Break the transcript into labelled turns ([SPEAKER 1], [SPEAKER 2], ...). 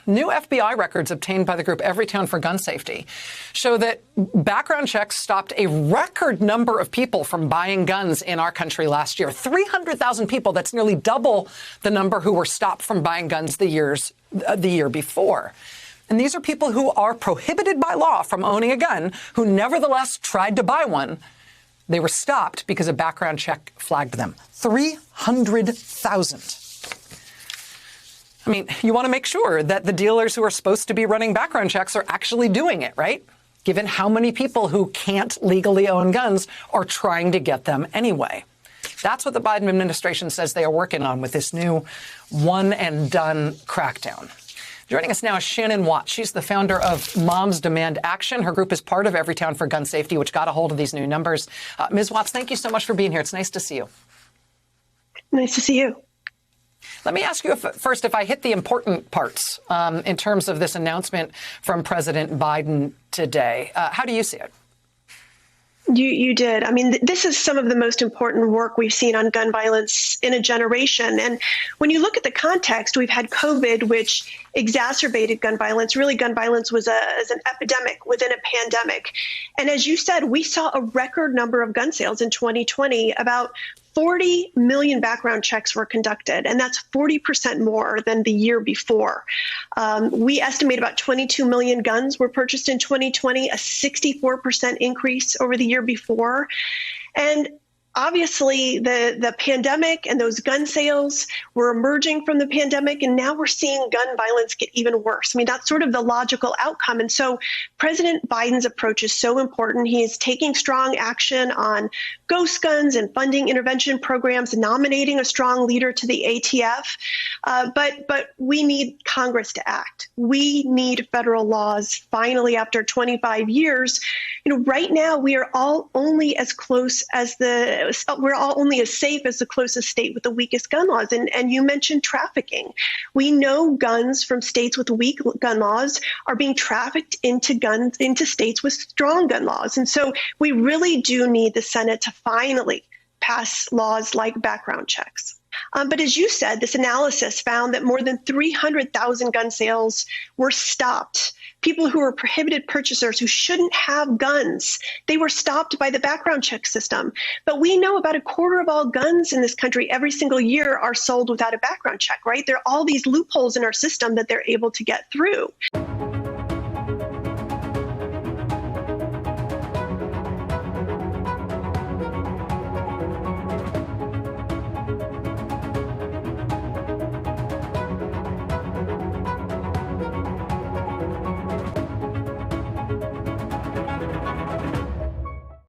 [SPEAKER 1] New FBI records obtained by the group Everytown for Gun Safety show that background checks stopped a record number of people from buying guns in our country last year. 300,000 people. That's nearly double the number who were stopped from buying guns the year before. And these are people who are prohibited by law from owning a gun, who nevertheless tried to buy one. They were stopped because a background check flagged them. 300,000. I mean, you want to make sure that the dealers who are supposed to be running background checks are actually doing it, right? Given how many people who can't legally own guns are trying to get them anyway. That's what the Biden administration says they are working on with this new one-and-done crackdown. Joining us now is Shannon Watts. She's the founder of Moms Demand Action. Her group is part of Everytown for Gun Safety, which got a hold of these new numbers. Ms. Watts, thank you so much for being here. It's nice to see you.
[SPEAKER 2] Nice to see you.
[SPEAKER 1] Let me ask you first if I hit the important parts in terms of this announcement from President Biden today. How do you see it?
[SPEAKER 2] You did. I mean, this is some of the most important work we've seen on gun violence in a generation. And when you look at the context, we've had COVID, which exacerbated gun violence. Really, gun violence was an epidemic within a pandemic. And as you said, we saw a record number of gun sales in 2020. About 40 million background checks were conducted, and that's 40% more than the year before. We estimate about 22 million guns were purchased in 2020, a 64% increase over the year before. And obviously, the pandemic and those gun sales were emerging from the pandemic, and now we're seeing gun violence get even worse. I mean, that's sort of the logical outcome. And so President Biden's approach is so important. He is taking strong action on ghost guns and funding intervention programs, nominating a strong leader to the ATF. But we need Congress to act. We need federal laws. Finally, after 25 years, right now we are all only as close as we're all only as safe as the closest state with the weakest gun laws. And you mentioned trafficking. We know guns from states with weak gun laws are being trafficked into states with strong gun laws. And so we really do need the Senate to finally pass laws like background checks. But as you said, this analysis found that more than 300,000 gun sales were stopped. People who were prohibited purchasers who shouldn't have guns, they were stopped by the background check system. But we know about a quarter of all guns in this country every single year are sold without a background check, right? There are all these loopholes in our system that they're able to get through.